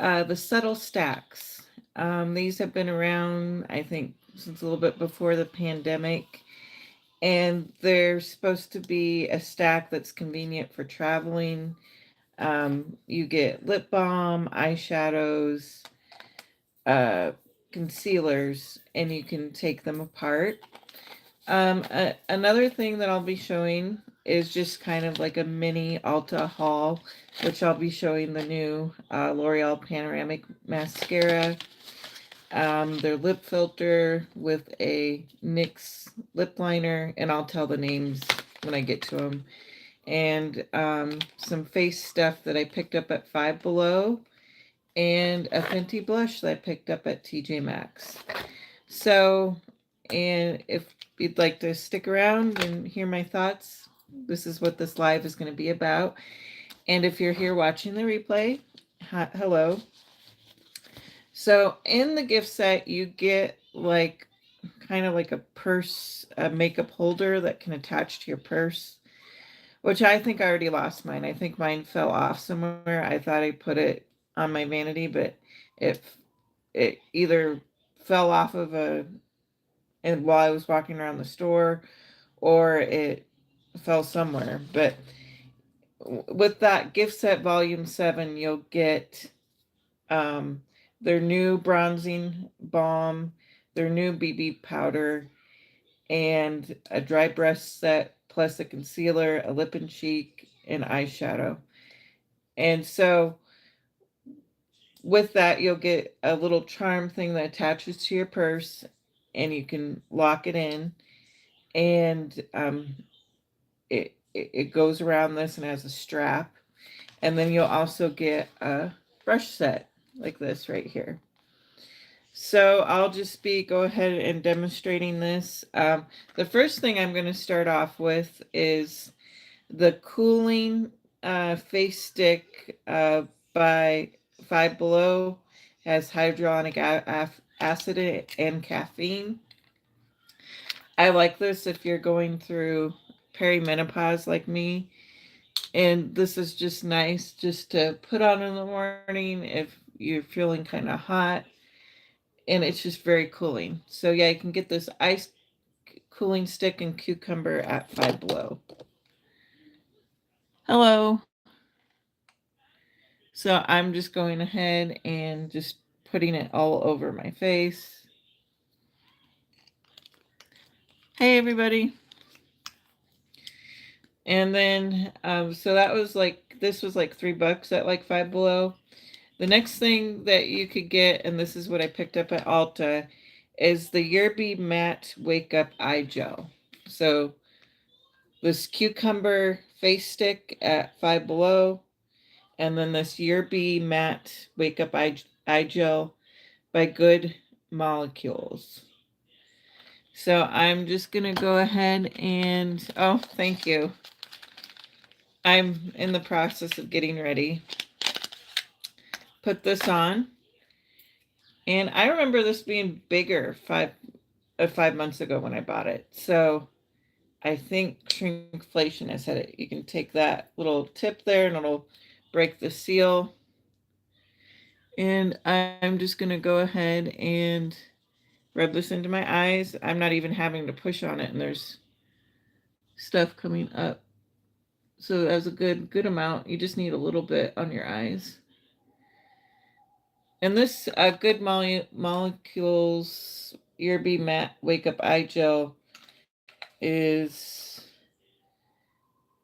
the Subtl Stacks. These have been around, I think, since a little bit before the pandemic. And they're supposed to be a stack that's convenient for traveling. You get lip balm, eyeshadows, uh, concealers, and you can take them apart. Another thing that I'll be showing is just kind of like a mini Ulta haul, which I'll be showing the new L'Oreal Panoramic mascara, their lip filter with a NYX lip liner, and I'll tell the names when I get to them, and some face stuff that I picked up at Five Below, and a Fenty blush that I picked up at TJ Maxx. So, and if you'd like to stick around and hear my thoughts, this is what this live is going to be about. And if you're here watching the replay, hello. So in the gift set, you get like kind of like a purse, a makeup holder that can attach to your purse, which I think I already lost mine. I think mine fell off somewhere. I thought I put it on my vanity, but it either fell off of and while I was walking around the store, or it fell somewhere. But with that gift set volume 7, you'll get their new bronzing balm, their new BB powder, and a dry brush set, plus a concealer, a lip and cheek, and eyeshadow. And so with that, you'll get a little charm thing that attaches to your purse, and you can lock it in. And it goes around this and has a strap. And then you'll also get a brush set like this right here. So I'll just go ahead and demonstrating this. The first thing I'm going to start off with is the Cooling Face Stick by Five Below. Has hyaluronic acid and caffeine. I like this if you're going through perimenopause like me. And this is just nice just to put on in the morning if you're feeling kind of hot. And it's just very cooling. So yeah, you can get this ice cooling stick and cucumber at Five Below. Hello. So I'm just going ahead and just putting it all over my face. Hey everybody. And then so that was like, this was like $3 at like Five Below. The next thing that you could get, and this is what I picked up at Ulta, is the Yerby Matte Wake Up Eye Gel. So this cucumber face stick at Five Below, and then this Yerby Matte Wake Up Eye Gel by Good Molecules. So I'm just going to go ahead and, oh, thank you. I'm in the process of getting ready. Put this on. And I remember this being bigger 5 months ago when I bought it. So I think shrinkflation has had it. You can take that little tip there and it'll break the seal. And I'm just going to go ahead and rub this into my eyes. I'm not even having to push on it, and there's stuff coming up. So that's a good amount. You just need a little bit on your eyes. And this Good Molecules Yerby Matte Wake Up Eye Gel is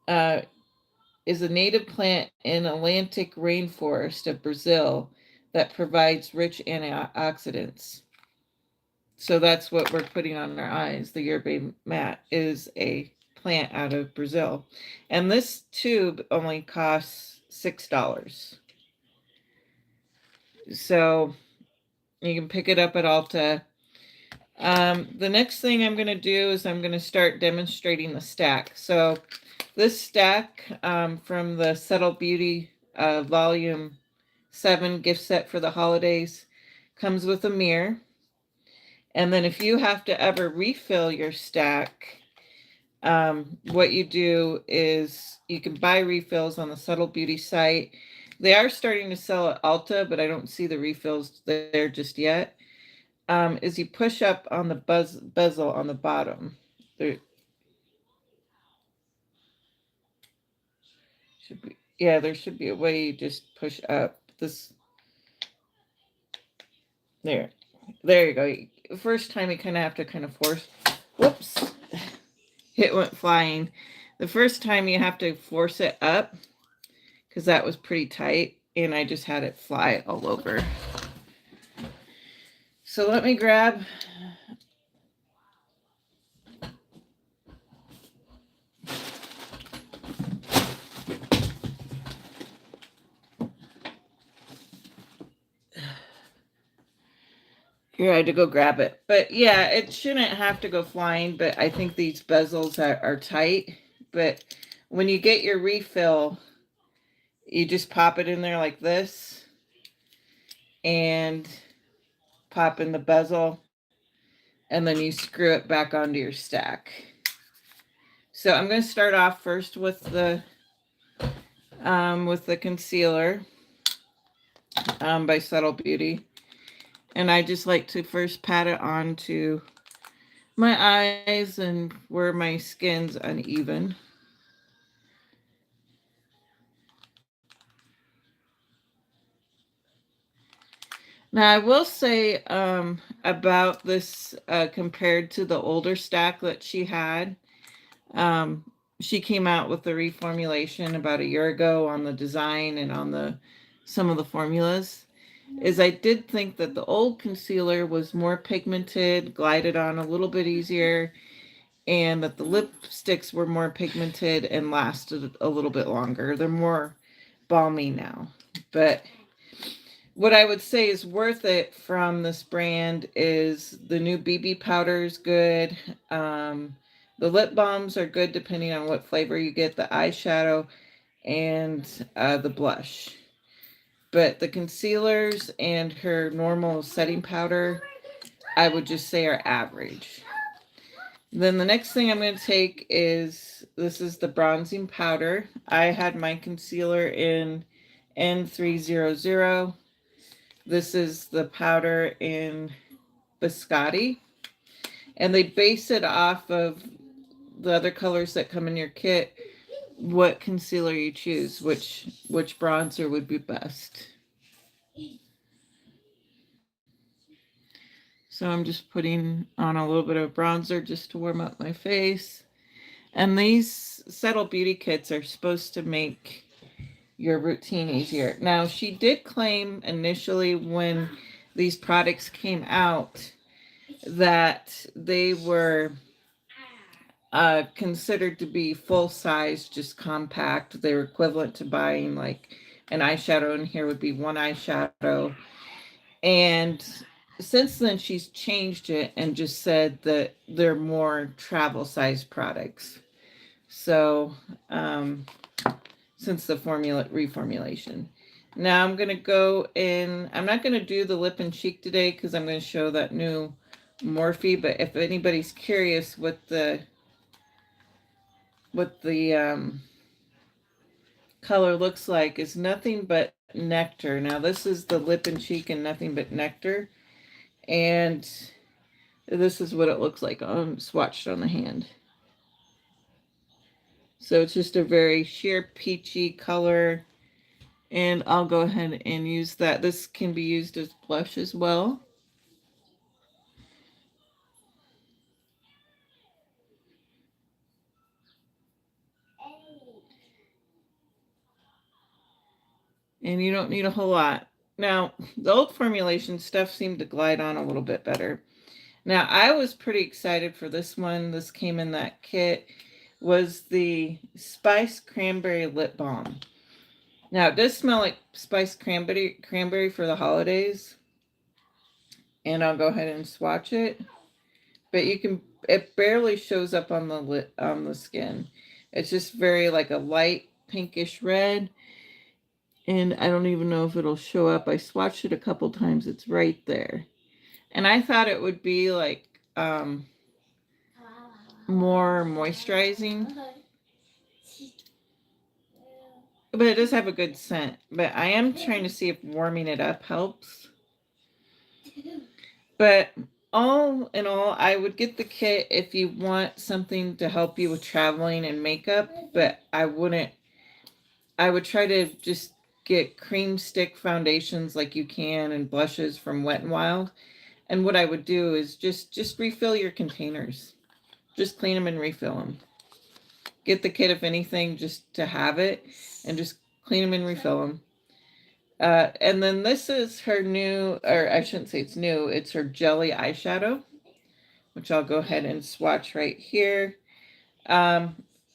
a native plant in Atlantic rainforest of Brazil that provides rich antioxidants. So that's what we're putting on our eyes. The Yerby Matte is a plant out of Brazil. And this tube only costs $6. So you can pick it up at Ulta. The next thing I'm going to do is I'm going to start demonstrating the stack. So this stack from the Subtle Beauty Volume 7 gift set for the holidays comes with a mirror. And then if you have to ever refill your stack, what you do is you can buy refills on the Subtle Beauty site. They are starting to sell at Ulta, but I don't see the refills there just yet. Is you push up on the bezel on the bottom. There should be, yeah, there should be a way you just push up. This, there. There you go. First time you kind of have to kind of force. Whoops. It went flying. The first time you have to force it up because that was pretty tight and I just had it fly all over. So let me grab here. I had to go grab it. But yeah, it shouldn't have to go flying, but I think these bezels are tight. But when you get your refill, you just pop it in there like this and pop in the bezel and then you screw it back onto your stack. So I'm going to start off first with the concealer by Subtle Beauty. And I just like to first pat it onto my eyes and where my skin's uneven. Now I will say about this compared to the older stack that she had. She came out with the reformulation about a year ago on the design and on the some of the formulas. Is I did think that the old concealer was more pigmented, glided on a little bit easier, and that the lipsticks were more pigmented and lasted a little bit longer. They're more balmy now. But what I would say is worth it from this brand is the new BB powder is good. The lip balms are good depending on what flavor you get, the eyeshadow and the blush. But the concealers and her normal setting powder, I would just say are average. Then the next thing I'm going to take is, this is the bronzing powder. I had my concealer in N300. This is the powder in Biscotti. And they base it off of the other colors that come in your kit, what concealer you choose, which bronzer would be best. So I'm just putting on a little bit of bronzer just to warm up my face. And these Subtle Beauty kits are supposed to make your routine easier. Now, she did claim initially when these products came out that they were considered to be full size, just compact. They were equivalent to buying like an eyeshadow, and here would be one eyeshadow. And since then, she's changed it and just said that they're more travel size products. So, since the reformulation. Now I'm going to go in, I'm not going to do the lip and cheek today because I'm going to show that new Morphe, but if anybody's curious what the color looks like, is nothing but nectar. Now this is the lip and cheek and nothing but nectar. And this is what it looks like on swatched on the hand. So it's just a very sheer peachy color. And I'll go ahead and use that. This can be used as blush as well. And you don't need a whole lot. Now, the old formulation stuff seemed to glide on a little bit better. Now, I was pretty excited for this one. This came in that kit. Was the Spice Cranberry Lip Balm. Now, it does smell like spiced cranberry for the holidays. And I'll go ahead and swatch it. But you can, it barely shows up on the skin. It's just very like a light pinkish red. And I don't even know if it'll show up. I swatched it a couple times. It's right there. And I thought it would be like more moisturizing. but it does have a good scent. But I am trying to see if warming it up helps. But all in all, I would get the kit if you want something to help you with traveling and makeup, but I would try to just get cream stick foundations like you can and blushes from Wet n Wild. And what I would do is just refill your containers. Just clean them and refill them. Get the kit, if anything, just to have it, and just clean them and refill them. And then this is her new, or I shouldn't say it's new, it's her jelly eyeshadow, which I'll go ahead and swatch right here.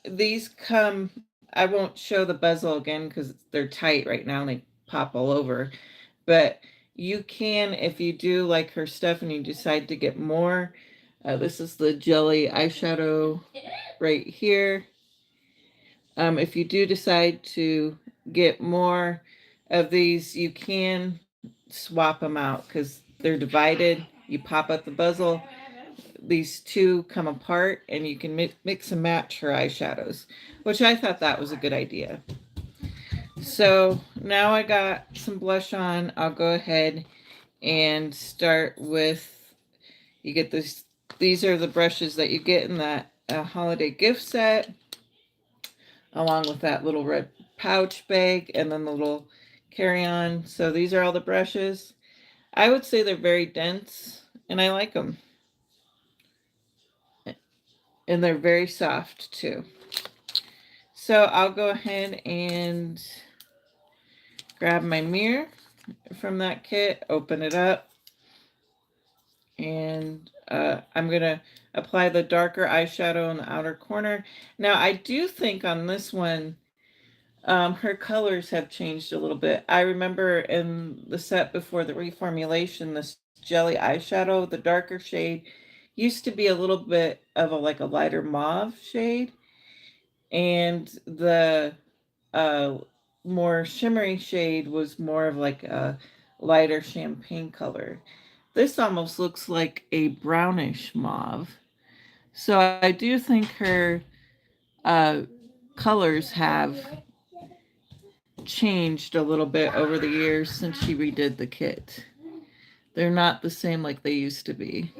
These come, I won't show the bezel again because they're tight right now and they pop all over. But you can, if you do like her stuff and you decide to get more, this is the jelly eyeshadow right here. If you do decide to get more of these, you can swap them out because they're divided. You pop up the bezel, these two come apart, and you can mix and match her eyeshadows, which I thought that was a good idea. So now I got some blush on. I'll go ahead and start with, you get this, these are the brushes that you get in that holiday gift set, along with that little red pouch bag and then the little carry-on. So these are all the brushes. I would say they're very dense and I like them. And they're very soft too. So I'll go ahead and grab my mirror from that kit, open it up, and I'm going to apply the darker eyeshadow in the outer corner. Now, I do think on this one, her colors have changed a little bit. I remember in the set before the reformulation, this jelly eyeshadow, the darker shade, used to be a little bit of a like a lighter mauve shade. And the more shimmery shade was more of like a lighter champagne color. This almost looks like a brownish mauve. So I do think her colors have changed a little bit over the years since she redid the kit. They're not the same like they used to be.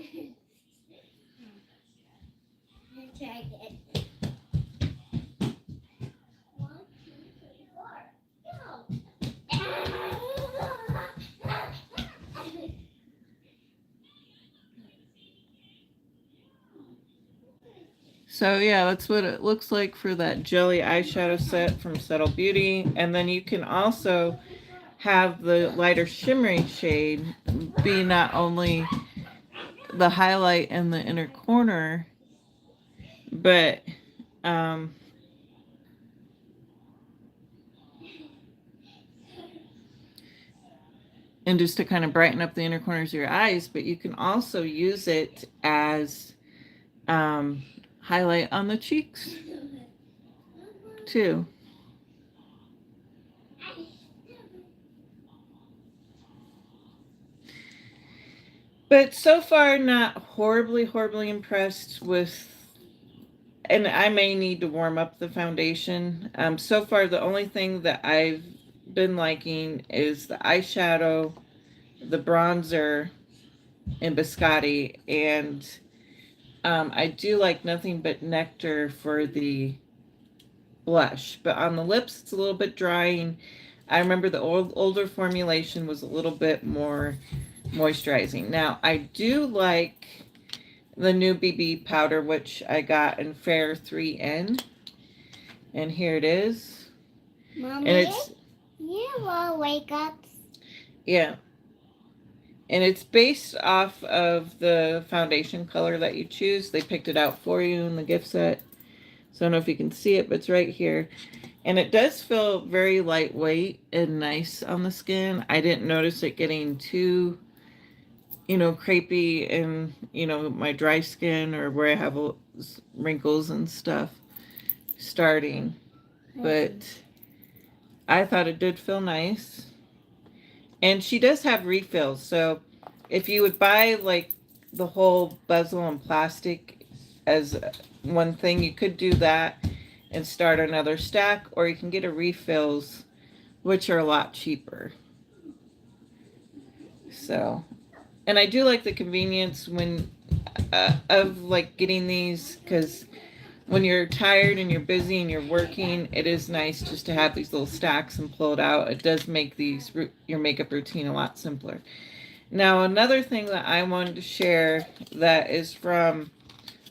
So yeah, that's what it looks like for that jelly eyeshadow set from Subtle Beauty. And then you can also have the lighter shimmery shade be not only the highlight in the inner corner, but and just to kind of brighten up the inner corners of your eyes, but you can also use it as highlight on the cheeks too. But so far, not horribly impressed with, and I may need to warm up the foundation. So far, the only thing that I've been liking is the eyeshadow, the bronzer, and biscotti, and I do like Nothing But Nectar for the blush, but on the lips it's a little bit drying. I remember the older formulation was a little bit more moisturizing. Now I do like the new BB powder, which I got in Fair 3N, and here it is. Mommy, and it's you will wake up. Yeah, and it's based off of the foundation color that you choose. They picked it out for you in the gift set. So I don't know if you can see it, but it's right here. And it does feel very lightweight and nice on the skin. I didn't notice it getting too, crepey in, my dry skin or where I have wrinkles and stuff starting. But I thought it did feel nice. And she does have refills. So if you would buy like the whole bezel and plastic as one thing, you could do that and start another stack, or you can get a refills, which are a lot cheaper. So, and I do like the convenience when of like getting these, because when you're tired and you're busy and you're working, it is nice just to have these little stacks and pull it out. It does make your makeup routine a lot simpler. Now, another thing that I wanted to share that is from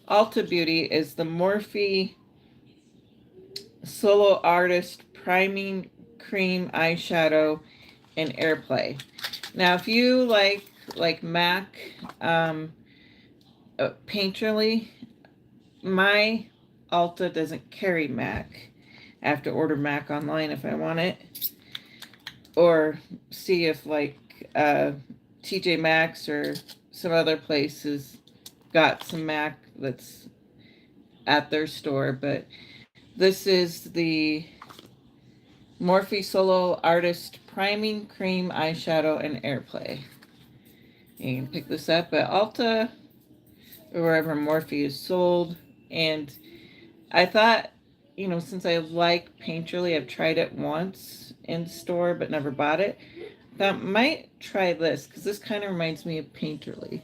Ulta Beauty is the Morphe Solo Artist Priming Cream Eyeshadow in Airplay. Now, if you like MAC Painterly, my Ulta doesn't carry MAC. I have to order MAC online if I want it, or see if like TJ Maxx or some other places got some MAC that's at their store. But this is the Morphe Solo Artist Priming Cream Eyeshadow in Airplay. You can pick this up at Ulta or wherever Morphe is sold. And I thought, since I like Painterly, I've tried it once in store but never bought it. I might try this because this kind of reminds me of Painterly.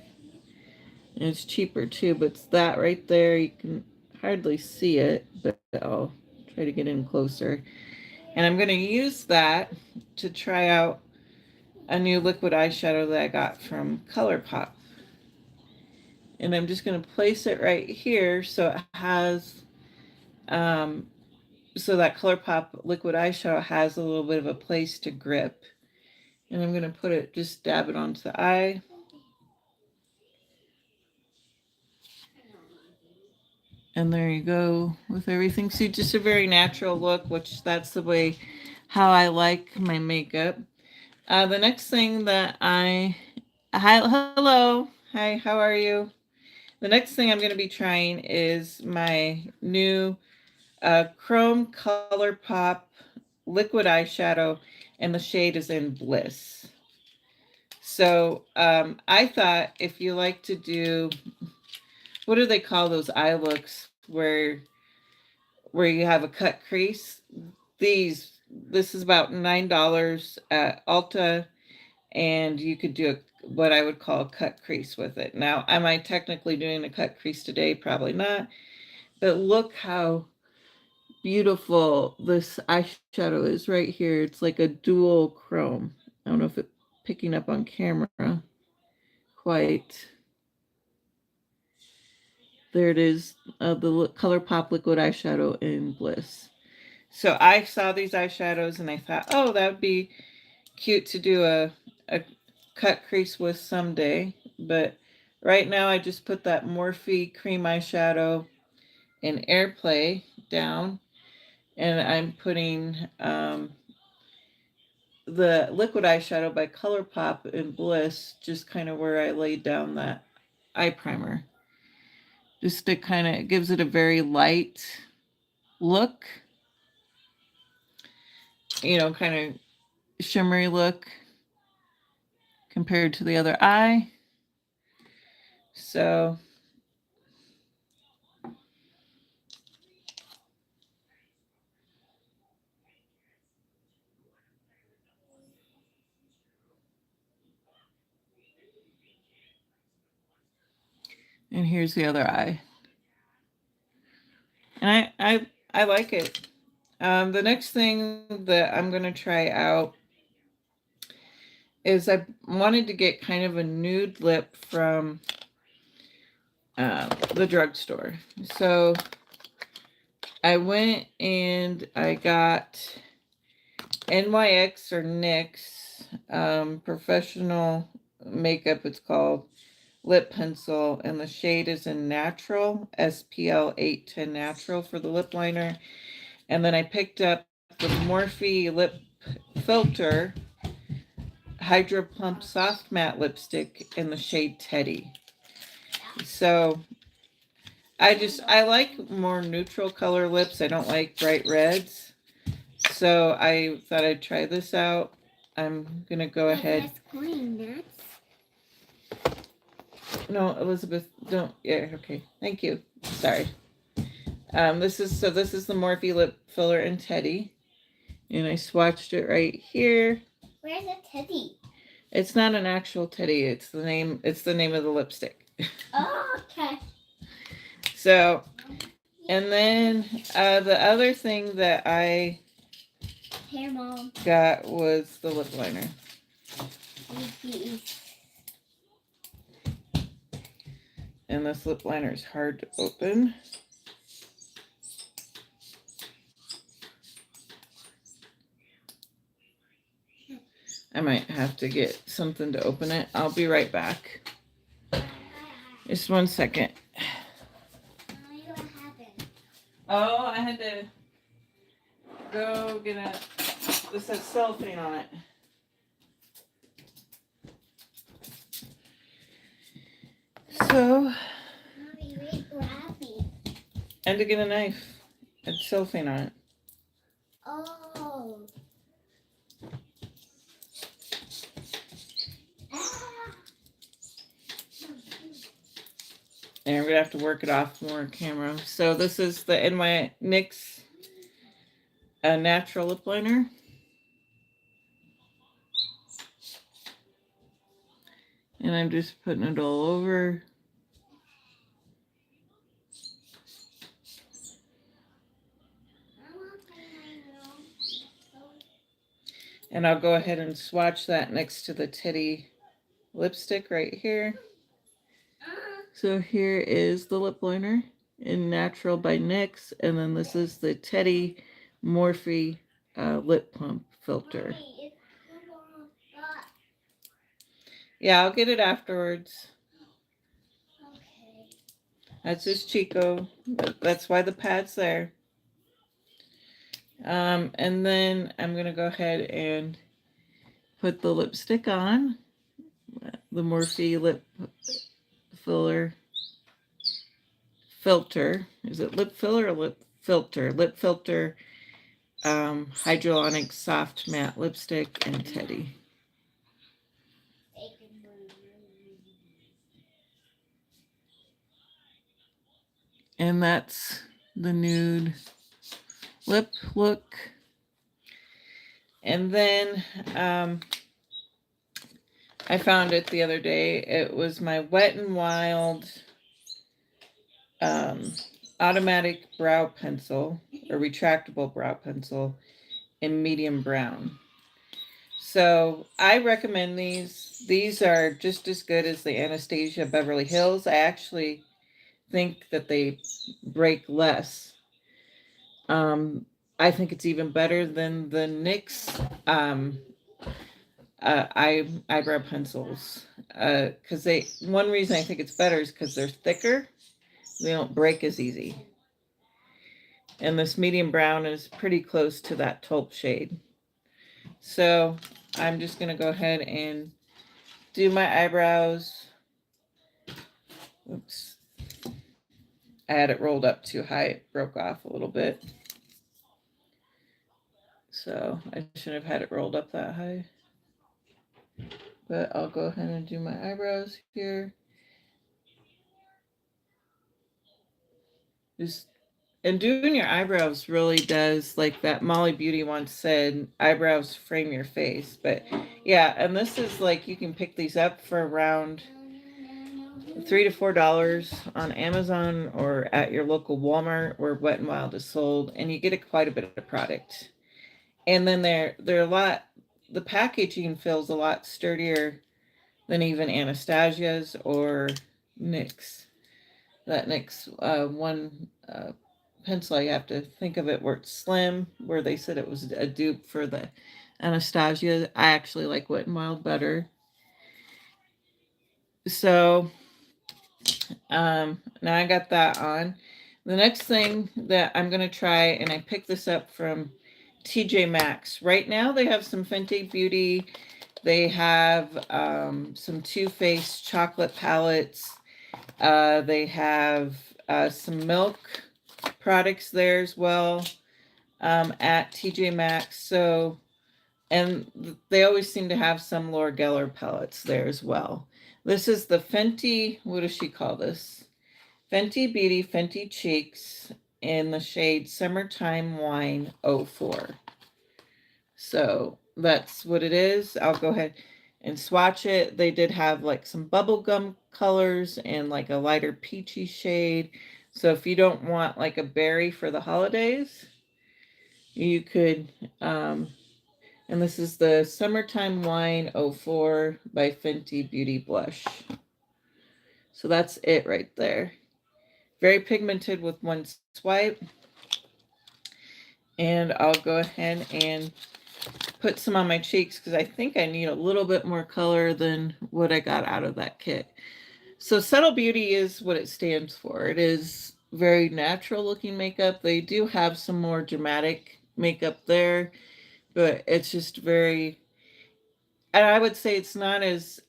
And it's cheaper too, but it's that right there. You can hardly see it, but I'll try to get in closer. And I'm going to use that to try out a new liquid eyeshadow that I got from ColourPop. And I'm just going to place it right here so it has, so that ColourPop liquid eyeshadow has a little bit of a place to grip. And I'm going to put it, just dab it onto the eye. And there you go with everything. See, just a very natural look, which that's the way how I like my makeup. The next thing that hello, hi, how are you? The next thing I'm going to be trying is my new Chrome ColourPop liquid eyeshadow, and the shade is in Bliss. So I thought if you like to do, what do they call those eye looks where you have a cut crease? This is about $9 at Ulta, and you could do what I would call a cut crease with it. Now, am I technically doing a cut crease today? Probably not. But look how beautiful this eyeshadow is right here. It's like a dual chrome. I don't know if it's picking up on camera quite. There it is, the ColourPop liquid eyeshadow in Bliss. So I saw these eyeshadows and I thought, oh, that would be cute to do a cut crease with someday. But right now I just put that Morphe cream eyeshadow in Airplay down, and I'm putting the liquid eyeshadow by ColourPop in Bliss, just kind of where I laid down that eye primer. Just to kind of, gives it a very light look, kind of shimmery look compared to the other eye. So and here's the other eye. And I like it. The next thing that I'm going to try out is I wanted to get kind of a nude lip from the drugstore. So I went and I got NYX or NYX professional makeup, it's called, lip pencil, and the shade is in Natural, SPL 810 Natural for the lip liner. And then I picked up the Morphe lip filter Hydro Plump Soft Matte Lipstick in the shade Teddy. So I like more neutral color lips. I don't like bright reds. So I thought I'd try this out. I'm going to go ahead. No, Elizabeth, don't. Yeah, okay. Thank you. Sorry. This is the Morphe lip filler in Teddy, and I swatched it right here. Where's the teddy? It's not an actual teddy. It's the name. It's the name of the lipstick. Oh, okay. So, and then the other thing that I Here, Mom. got was the lip liner. And this lip liner is hard to open. I might have to get something to open it. I'll be right back. Just 1 second. What happened? Oh, I had to go get a. This has cellophane on it. So, Mommy, wait, we're happy. and to get a knife. It's cellophane on it. Oh. And we're gonna have to work it off more on camera. So this is the NYX natural lip liner. And I'm just putting it all over. And I'll go ahead and swatch that next to the Teddy lipstick right here. So here is the lip liner in Natural by NYX. And then this is the Teddy Morphe lip plump filter. Yeah, I'll get it afterwards. Okay. That's just Chico. That's why the pad's there. And then I'm going to go ahead and put the lipstick on. The Morphe lip filler filter. Is it lip filler or lip filter? Lip filter hyaluronic soft matte lipstick in Teddy. And that's the nude lip look. And then I found it the other day. It was my Wet n Wild automatic brow pencil, or retractable brow pencil in medium brown. So I recommend these. These are just as good as the Anastasia Beverly Hills. I actually think that they break less. I think it's even better than the NYX eyebrow pencils. Because one reason I think it's better is because they're thicker. They don't break as easy. And this medium brown is pretty close to that taupe shade. So I'm just going to go ahead and do my eyebrows. Oops. I had it rolled up too high. It broke off a little bit. So I shouldn't have had it rolled up that high. But I'll go ahead and do my eyebrows here. And doing your eyebrows really does, like that Molly Beauty once said, eyebrows frame your face. But yeah, and this is like, you can pick these up for around $3 to $4 on Amazon or at your local Walmart where Wet n Wild is sold, and you get quite a bit of product. And then they're a lot, the packaging feels a lot sturdier than even Anastasia's or NYX. That NYX one pencil, you have to think of it where it's slim, where they said it was a dupe for the Anastasia. I actually like Wet n Wild better. So now I got that on. The next thing that I'm going to try, and I picked this up from TJ Maxx. Right now they have some Fenty Beauty. They have some Too Faced chocolate palettes. They have some milk products there as well at TJ Maxx. So, and they always seem to have some Laura Geller palettes there as well. This is the Fenty, what does she call this? Fenty Beauty Fenty Cheeks in the shade Summertime Wine 04. So that's what it is. I'll go ahead and swatch it. They did have like some bubblegum colors and like a lighter peachy shade. So if you don't want like a berry for the holidays, you could, and this is the Summertime Wine 04 by Fenty Beauty Blush. So that's it right there. Very pigmented with one swipe. And I'll go ahead and put some on my cheeks because I think I need a little bit more color than what I got out of that kit. So Subtle Beauty is what it stands for. It is very natural looking makeup. They do have some more dramatic makeup there, but it's just very, and I would say it's not as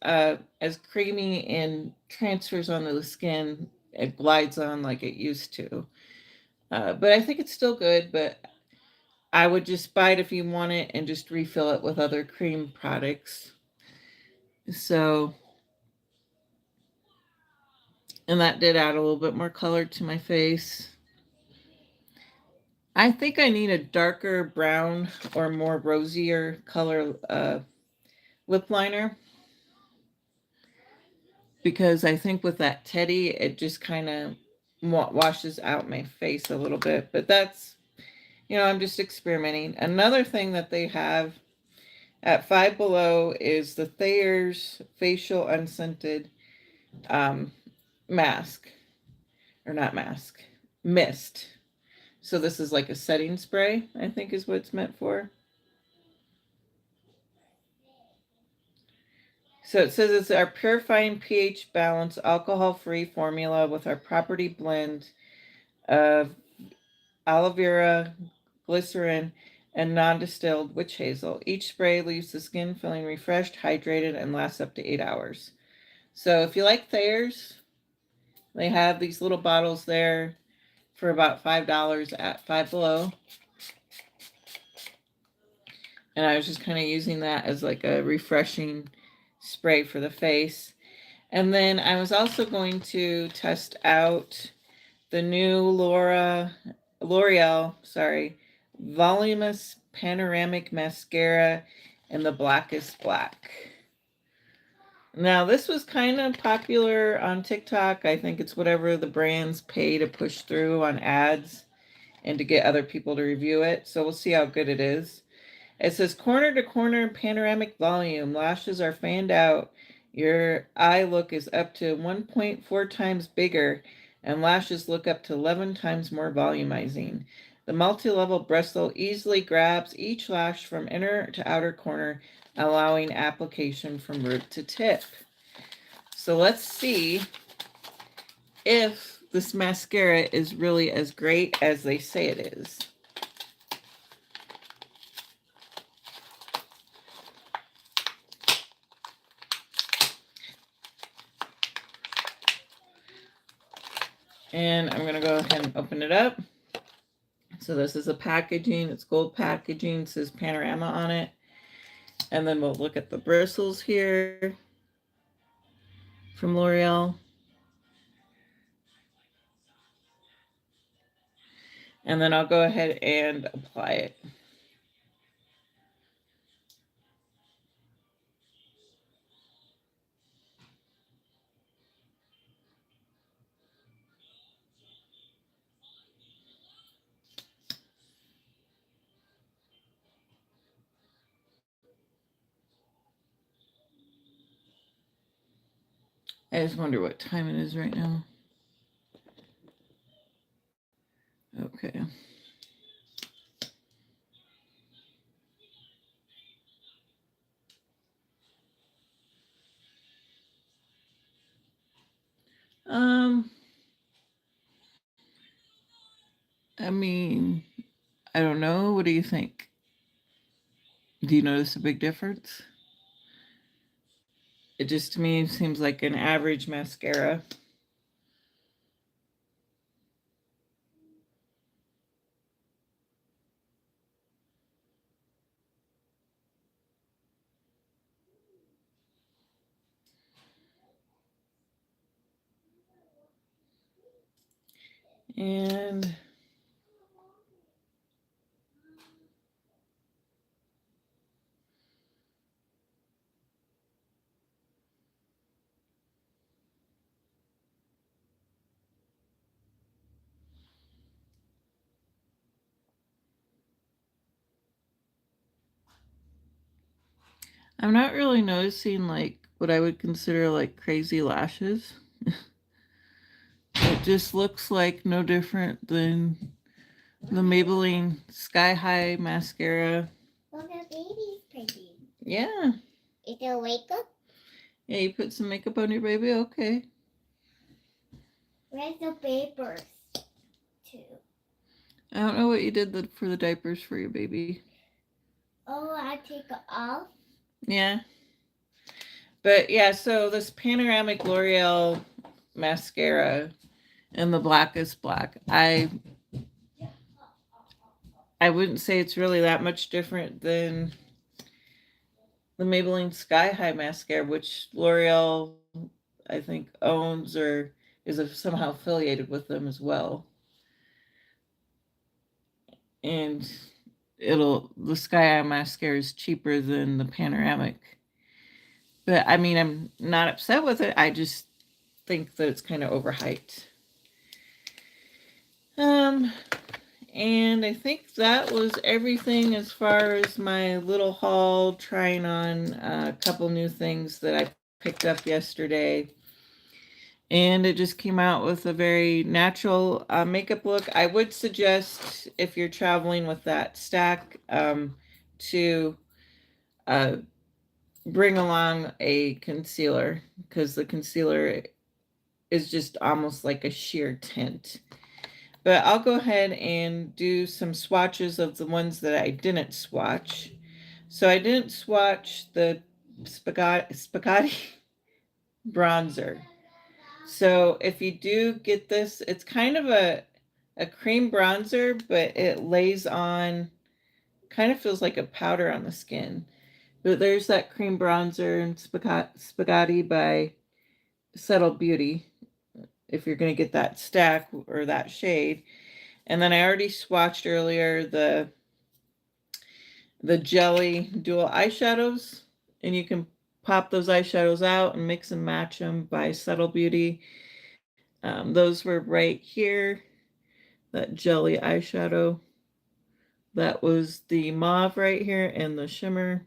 creamy and transfers onto the skin. It glides on like it used to. But I think it's still good, but I would just buy it if you want it and just refill it with other cream products. So, and that did add a little bit more color to my face. I think I need a darker brown or more rosier color lip liner, because I think with that Teddy, it just kind of washes out my face a little bit. But that's, I'm just experimenting. Another thing that they have at Five Below is the Thayer's Facial Unscented mask, or not mask, mist. So this is like a setting spray, I think is what it's meant for. So it says it's our purifying pH balance, alcohol-free formula with our property blend of aloe vera, glycerin, and non-distilled witch hazel. Each spray leaves the skin feeling refreshed, hydrated, and lasts up to 8 hours. So if you like Thayer's, they have these little bottles there for about $5 at Five Below. And I was just kind of using that as like a refreshing spray for the face. And then I was also going to test out the new L'Oreal, Voluminous Panoramic Mascara in the Blackest Black. Now, this was kind of popular on TikTok. I think it's whatever the brands pay to push through on ads and to get other people to review it. So we'll see how good it is. It says corner to corner panoramic volume. Lashes are fanned out. Your eye look is up to 1.4 times bigger, and lashes look up to 11 times more volumizing. The multi-level bristle easily grabs each lash from inner to outer corner, allowing application from root to tip. So let's see if this mascara is really as great as they say it is. And I'm going to go ahead and open it up. So this is the packaging. It's gold packaging. It says Panorama on it. And then we'll look at the bristles here from L'Oreal. And then I'll go ahead and apply it. I just wonder what time it is right now. Okay. I mean, I don't know. What do you think? Do you notice a big difference? It just to me seems like an average mascara. And I'm not really noticing like what I would consider like crazy lashes. It just looks like no different than the Maybelline Sky High mascara. Well, the baby's pretty. Yeah. Is there wake up? Yeah, you put some makeup on your baby? Okay. Where's the papers? Too. I don't know what you did for the diapers for your baby. Oh, I take it off. Yeah. But yeah, so this panoramic L'Oreal mascara in the blackest black. I wouldn't say it's really that much different than the Maybelline Sky High mascara, which L'Oreal I think owns or is somehow affiliated with them as well. And the Sky High mascara is cheaper than the panoramic. But I mean, I'm not upset with it. I just think that it's kind of overhyped. Um, and I think that was everything as far as my little haul, trying on a couple new things that I picked up yesterday. And it just came out with a very natural makeup look. I would suggest, if you're traveling with that stack, to uh, bring along a concealer, because the concealer is just almost like a sheer tint. But I'll go ahead and do some swatches of the ones that I didn't swatch. So I didn't swatch the spaghetti bronzer. So if you do get this, it's kind of a cream bronzer, but it lays on, kind of feels like a powder on the skin. But there's that cream bronzer and spaghetti by Subtle Beauty, if you're going to get that stack or that shade. And then I already swatched earlier the jelly dual eyeshadows, and you can pop those eyeshadows out and mix and match them by Subtle Beauty. Those were right here, that jelly eyeshadow. That was the mauve right here and the shimmer.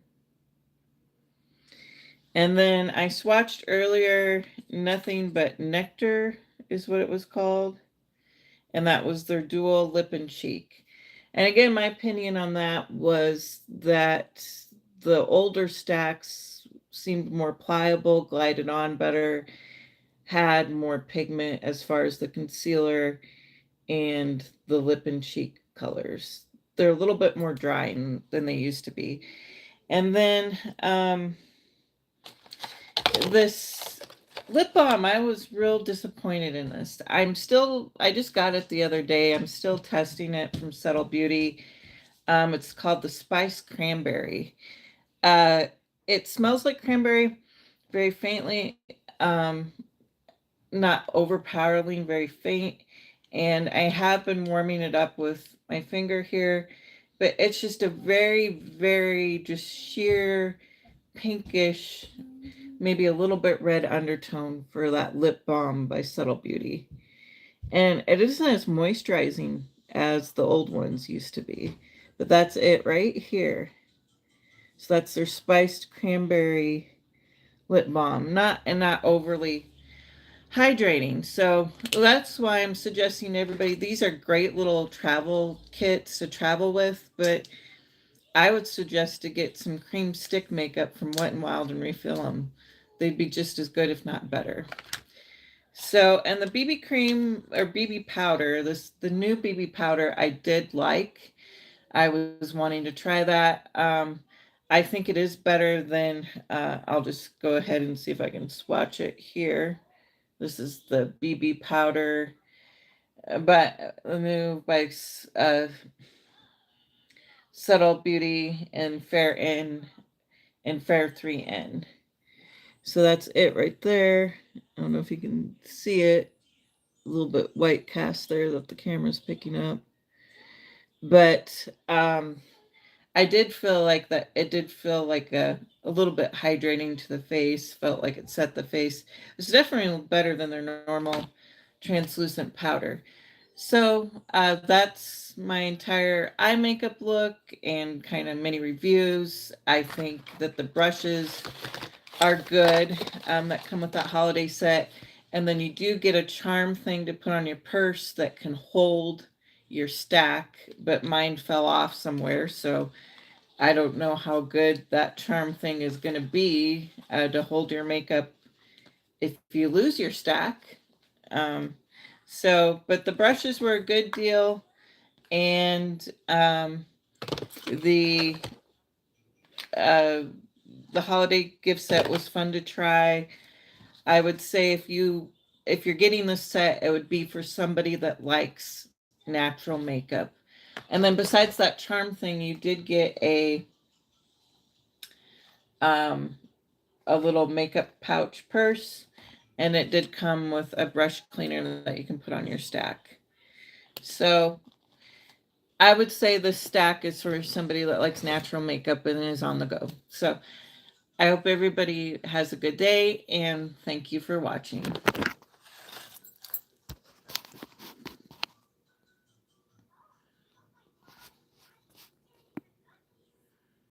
And then I swatched earlier Nothing But Nectar is what it was called. And that was their dual lip and cheek. And again, my opinion on that was that the older stacks seemed more pliable, glided on better, had more pigment as far as the concealer and the lip and cheek colors. They're a little bit more dry than they used to be. And then this lip balm, I was real disappointed in this. I just got it the other day. I'm still testing it from Subtle Beauty. It's called the Spice Cranberry. It smells like cranberry very faintly, not overpowering, very faint. And I have been warming it up with my finger here, but it's just a very, very just sheer pinkish, maybe a little bit red undertone for that lip balm by Subtle Beauty. And it isn't as moisturizing as the old ones used to be, but that's it right here. So that's their spiced cranberry lip balm, not overly hydrating. So that's why I'm suggesting to everybody, these are great little travel kits to travel with, but I would suggest to get some cream stick makeup from Wet n Wild and refill them. They'd be just as good, if not better. So, and the BB cream or BB powder, the new BB powder I did like. I was wanting to try that. I think it is better than, I'll just go ahead and see if I can swatch it here. This is the BB powder, but the new by Subtle Beauty and Fair N and Fair 3N. So that's it right there. I don't know if you can see it. A little bit white cast there that the camera's picking up. But I did feel like that it did feel like a little bit hydrating to the face, felt like it set the face. It's definitely better than their normal translucent powder. So that's my entire eye makeup look and kind of mini reviews. I think that the brushes are good that come with that holiday set. And then you do get a charm thing to put on your purse that can hold your stack, but mine fell off somewhere. So I don't know how good that charm thing is going to be to hold your makeup if you lose your stack. But the brushes were a good deal. And the uh, the holiday gift set was fun to try. I would say if you're getting this set, it would be for somebody that likes natural makeup. And then besides that charm thing, you did get um, a little makeup pouch purse, and it did come with a brush cleaner that you can put on your stack. So I would say the stack is for somebody that likes natural makeup and is on the go. So I hope everybody has a good day, and thank you for watching.